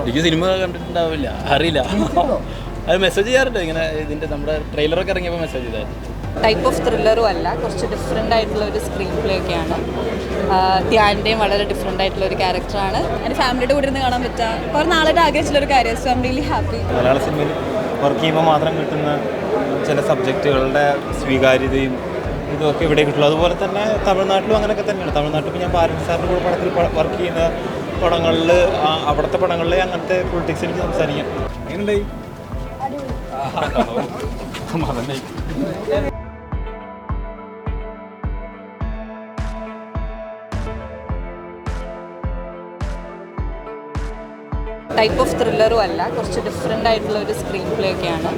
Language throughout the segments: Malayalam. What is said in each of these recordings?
എനിക്ക് സിനിമ കണ്ടിട്ടുണ്ടാവില്ല, അറിയില്ല. അത് മെസ്സേജ് ചെയ്യാറുണ്ട് ഇങ്ങനെ, ഇതിൻ്റെ നമ്മുടെ ട്രെയിലറൊക്കെ ഇറങ്ങിയപ്പോൾ മെസ്സേജ് ചെയ്തായിരുന്നു. ടൈപ്പ് ഓഫ് ത്രില്ലറും അല്ല, കുറച്ച് ഡിഫറെൻ്റ് ആയിട്ടുള്ള ഒരു സ്ക്രീൻ പ്ലേ ഒക്കെയാണ്. ധ്യാൻ്റെയും വളരെ ഡിഫറെൻ്റ് ആയിട്ടുള്ള ഒരു ക്യാരക്ടറാണ്. എൻ്റെ ഫാമിലിയുടെ കൂടെ ഇരുന്ന് കാണാൻ പറ്റുക കുറേ നാളായിട്ട് ആഗ്രഹിച്ചുള്ളൊരു കാര്യം. So I am really happy. മലയാള സിനിമയിൽ വർക്ക് ചെയ്യുമ്പോൾ മാത്രം കിട്ടുന്ന ചില സബ്ജക്റ്റുകളുടെ സ്വീകാര്യതയും ഇതൊക്കെ ഇവിടെ കിട്ടുള്ളൂ. അതുപോലെ തന്നെ തമിഴ്നാട്ടിലും അങ്ങനെയൊക്കെ തന്നെയാണ്. തമിഴ്നാട്ടിൽ ഞാൻ പാരൻ സാറിൻ്റെ കൂടെ പടത്തിൽ വർക്ക് ചെയ്യുന്ന പടങ്ങളിൽ അവിടുത്തെ പടങ്ങളിൽ അങ്ങനത്തെ പൊളിറ്റിക്സ് എനിക്ക് സംസാരിക്കാം. എങ്ങനെയുണ്ടായി? ടൈപ്പ് ഓഫ് ത്രില്ലറും അല്ല, കുറച്ച് ഡിഫറെൻ്റ് ആയിട്ടുള്ള ഒരു സ്ക്രീൻ പ്ലേ ഒക്കെയാണ്.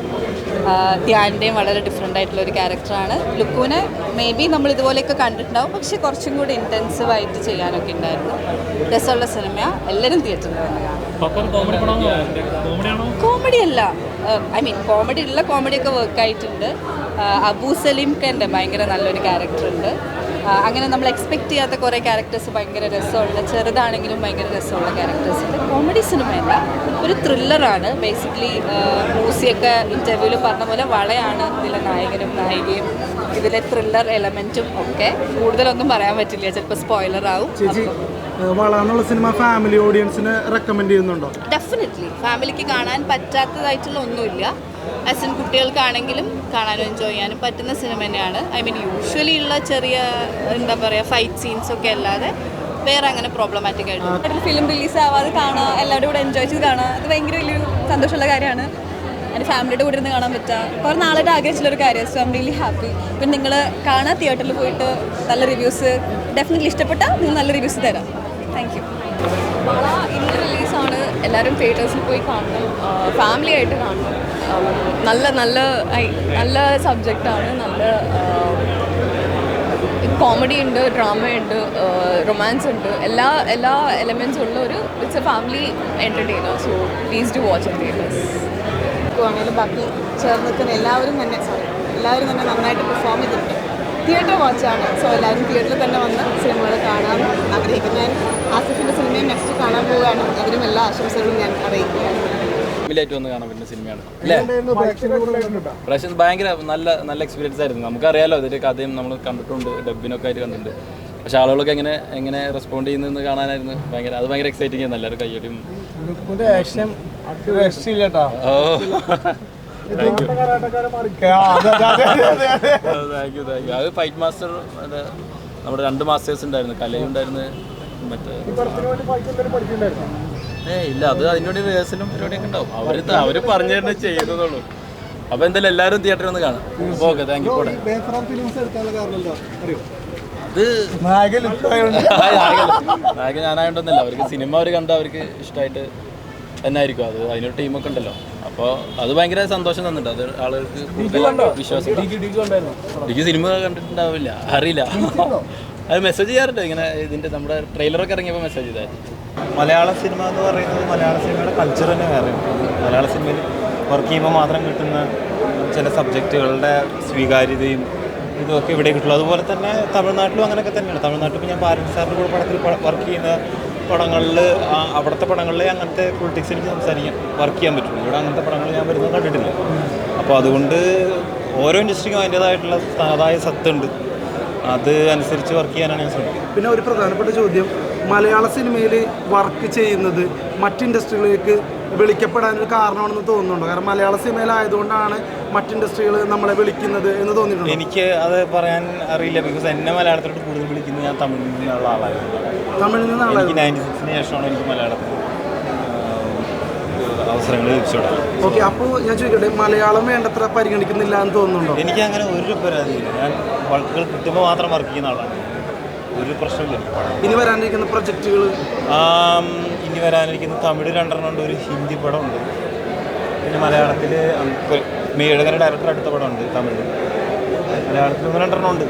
ധ്യാൻ്റെയും വളരെ ഡിഫറെൻ്റ് ആയിട്ടുള്ള ഒരു ക്യാരക്ടറാണ്. ലുക്കുവിനെ മേ ബി നമ്മൾ ഇതുപോലെയൊക്കെ കണ്ടിട്ടുണ്ടാവും, പക്ഷേ കുറച്ചും കൂടി ഇൻറ്റൻസീവായിട്ട് ചെയ്യാനൊക്കെ ഉണ്ടായിരുന്നു. രസമുള്ള സിനിമയാണ്, എല്ലാവരും തിയേറ്ററിൽ വന്ന് കാണും. കോമഡി അല്ല, ഐ മീൻ കോമഡി ഉള്ള കോമഡിയൊക്കെ വർക്കായിട്ടുണ്ട്. അബു സലീം ഖാൻ്റെ ഭയങ്കര നല്ലൊരു ക്യാരക്ടറുണ്ട്. അങ്ങനെ നമ്മൾ എക്സ്പെക്റ്റ് ചെയ്യാത്ത കുറേ ക്യാരക്ടേഴ്സ് ഭയങ്കര രസമുള്ള, ചെറുതാണെങ്കിലും ഭയങ്കര രസമുള്ള ക്യാരക്ടേഴ്സുണ്ട്. കോമഡി സിനിമയല്ല, ഒരു ത്രില്ലറാണ്. ബേസിക്കലി മൂസിയൊക്കെ ഇൻ്റർവ്യൂവിൽ പറഞ്ഞ പോലെ വളയാണ് ഇതിലെ നായകനും നായികയും, ഇതിലെ ത്രില്ലർ എലമെൻറ്റും ഒക്കെ. കൂടുതലൊന്നും പറയാൻ പറ്റില്ല, ചിലപ്പോൾ സ്പോയിലർ ആവും. വളർന്നുള്ള സിനിമ ഫാമിലി ഓഡിയൻസിന് റെക്കമെൻഡ് ചെയ്യുന്നുണ്ടോ? ഡെഫിനറ്റ്ലി. ഫാമിലിക്ക് കാണാൻ പറ്റാത്തതായിട്ടുള്ള ഒന്നുമില്ല. ആസ് ഇൻ കുട്ടികൾക്കാണെങ്കിലും കാണാനും എൻജോയ് ചെയ്യാനും പറ്റുന്ന സിനിമ തന്നെയാണ്. ഐ മീൻ യൂഷ്വലി ഉള്ള ചെറിയ എന്താ പറയുക ഫൈറ്റ് സീൻസൊക്കെ അല്ലാതെ വേറെ അങ്ങനെ പ്രോബ്ലമാറ്റിക് ആയിട്ട് ഫിലിം റിലീസ് ആവാതെ കാണുക, എല്ലാവരും കൂടെ എൻജോയ് ചെയ്ത് കാണുക, അത് ഭയങ്കര വലിയൊരു സന്തോഷമുള്ള കാര്യമാണ്. എൻ്റെ ഫാമിലിയുടെ കൂടെ ഇരുന്ന് കാണാൻ പറ്റുക കുറേ നാളായിട്ട് ആഗ്രഹിച്ചുള്ളൊരു കാര്യം. So I am really happy. പിന്നെ നിങ്ങൾ കാണാൻ തിയേറ്ററിൽ പോയിട്ട് നല്ല റിവ്യൂസ് ഡെഫിനറ്റ്ലി ഇഷ്ടപ്പെട്ടാൽ നിങ്ങൾ നല്ല റിവ്യൂസ് തരാം. Thank you. വള ഇന്ന് റിലീസാണ്, എല്ലാവരും തിയേറ്റേഴ്സിൽ പോയി കാണണം, ഫാമിലി ആയിട്ട് കാണണം. നല്ല നല്ല നല്ല സബ്ജക്റ്റാണ്. നല്ല കോമഡി ഉണ്ട്, ഡ്രാമ ഉണ്ട്, റൊമാൻസ് ഉണ്ട്, എല്ലാ എലമെൻസും ഉള്ള ഒരു it's A family entertainer. So please do watch in theatres. ആണെങ്കിലും ബാക്കി ചേർന്ന് നിൽക്കുന്ന എല്ലാവരും തന്നെ നന്നായിട്ട് പെർഫോം ചെയ്തിട്ടുണ്ട്. തിയേറ്റർ വാച്ചാണ്. സോ എല്ലാവരും തിയേറ്ററിൽ തന്നെ വന്ന് സിനിമകൾ കാണാൻ ആഗ്രഹിക്കുന്നു. ഞാൻ ആസിഫിൻ്റെ സിനിമയും നെക്സ്റ്റ് കാണാൻ പോവുകയാണ്. അവരും എല്ലാ ആശംസകളും ഞാൻ അറിയിക്കുകയാണ്. ഫാമിലിയായിട്ട് വന്ന് കാണാൻ പറ്റുന്ന സിനിമയാണ് അല്ലേ? പ്രേക്ഷകർ ഭയങ്കര നല്ല എക്സ്പീരിയൻസ് ആയിരുന്നു. നമുക്കറിയാലോ ഇതിൻ്റെ കഥയും നമ്മൾ കണ്ടിട്ടുണ്ട്, ഡബിനൊക്കെ ആയിട്ട് കണ്ടിട്ടുണ്ട്. പക്ഷെ ആളുകളൊക്കെ എങ്ങനെ റെസ്പോണ്ട് ചെയ്യുന്നതെന്ന് കാണാനായിരുന്നു ഭയങ്കര എക്സൈറ്റിംഗ് ആയിരുന്നു. എല്ലാവരും കയ്യടിയും അത് ഫൈറ്റ് മാസ്റ്റർ നമ്മുടെ 2 മാസ്റ്റേഴ്സ് ഉണ്ടായിരുന്നു, കലയും ഉണ്ടായിരുന്നു. മറ്റേ ഇല്ല, അത് അതിൻ്റെ റിഹേഴ്സലും പരിപാടിയൊക്കെ ഉണ്ടാവും. അവർ പറഞ്ഞു തന്നെ ചെയ്യുന്നതുള്ളൂ. അപ്പോൾ എന്തായാലും എല്ലാവരും തിയേറ്ററിൽ ഒന്ന് കാണാം. അപ്പോൾ ഓക്കെ, താങ്ക് യു. അത് നായകൻ ഞാനായോണ്ടൊന്നുമില്ല, അവർക്ക് സിനിമ അവർ കണ്ട അവർക്ക് ഇഷ്ടമായിട്ട് തന്നെ ആയിരിക്കും. അത് അതിനൊരു ടീമൊക്കെ ഉണ്ടല്ലോ. അപ്പോൾ അത് ഭയങ്കര സന്തോഷം തന്നിട്ടുണ്ട്. അത് ആളുകൾക്ക് വിശ്വാസം. എനിക്ക് സിനിമ കണ്ടിട്ടുണ്ടാവില്ല, അറിയില്ല. അത് മെസ്സേജ് ചെയ്യാറുണ്ട് ഇങ്ങനെ, ഇതിൻ്റെ നമ്മുടെ ട്രെയിലറൊക്കെ ഇറങ്ങിയപ്പോൾ മെസ്സേജ് ചെയ്തായിരുന്നു. മലയാള സിനിമ എന്ന് പറയുന്നത് മലയാള സിനിമയുടെ കൾച്ചർ തന്നെ വേറെ. മലയാള സിനിമയിൽ വർക്ക് ചെയ്യുമ്പോൾ മാത്രം കിട്ടുന്ന ചില സബ്ജക്റ്റുകളുടെ സ്വീകാര്യതയും ഇതൊക്കെ ഇവിടെ കിട്ടുള്ളൂ. അതുപോലെ തന്നെ തമിഴ്നാട്ടിലും അങ്ങനെയൊക്കെ തന്നെയാണ്. തമിഴ്നാട്ടിൽ ഞാൻ പാരൻ സാറിൻ്റെ കൂടെ പടത്തിൽ വർക്ക് ചെയ്യുന്ന പടങ്ങളിൽ അവിടുത്തെ പടങ്ങളിൽ അങ്ങനത്തെ പൊളിറ്റിക്സ് എനിക്ക് സംസാരിക്കാം, വർക്ക് ചെയ്യാൻ പറ്റുള്ളൂ. ഇവിടെ അങ്ങനത്തെ പടങ്ങൾ ഞാൻ വരുന്നത് കണ്ടിട്ടില്ല. അപ്പോൾ അതുകൊണ്ട് ഓരോ ഇൻഡസ്ട്രിക്കും അതിൻ്റേതായിട്ടുള്ള തനതായ സത്തുണ്ട്. അത് അനുസരിച്ച് വർക്ക് ചെയ്യാനാണ് ഞാൻ ശ്രമിക്കുന്നത്. പിന്നെ ഒരു പ്രധാനപ്പെട്ട ചോദ്യം, മലയാള സിനിമയിൽ വർക്ക് ചെയ്യുന്നത് മറ്റ് ഇൻഡസ്ട്രികളിലേക്ക് വിളിക്കപ്പെടാനൊരു കാരണമാണെന്ന് തോന്നുന്നുണ്ടോ? കാരണം മലയാള സിനിമയിലായതുകൊണ്ടാണ് മറ്റ് ഇൻഡസ്ട്രികൾ നമ്മളെ വിളിക്കുന്നത് എന്ന് തോന്നിയിട്ടുണ്ടോ? എനിക്ക് അത് പറയാൻ അറിയില്ല. ബിക്കോസ് എന്നെ മലയാളത്തിലോട്ട് കൂടുതൽ വിളിക്കുന്നത് ഞാൻ തമിഴിൽ നിന്നുള്ള ആളായിരുന്നു. എനിക്ക് 96-ന് ശേഷമാണ് എനിക്ക് മലയാളത്തിൽ അവസരങ്ങൾ ലഭിച്ചോളാം. ഓക്കെ, അപ്പോൾ ഞാൻ ചോദിക്കട്ടെ, മലയാളം വേണ്ടത്ര പരിഗണിക്കുന്നില്ല എന്ന് തോന്നുന്നുണ്ടോ? എനിക്ക് അങ്ങനെ ഒരു പരാതിയില്ല. ഞാൻ വർക്കുകൾ കിട്ടുമ്പോൾ മാത്രം വർക്ക് ചെയ്യുന്ന ആളാണ്. ഒരു പ്രശ്നമില്ല. ഇനി വരാനിരിക്കുന്ന പ്രൊജക്റ്റുകൾ? ഇനി വരാനിരിക്കുന്ന തമിഴ് 2 ഉണ്ട്, ഒരു ഹിന്ദി പടമുണ്ട്, പിന്നെ മലയാളത്തിൽ മേഴകര ഡയറക്ടർ അടുത്ത പടമുണ്ട് തമിഴ്. മലയാളത്തിൽ 1-2 ഉണ്ട്.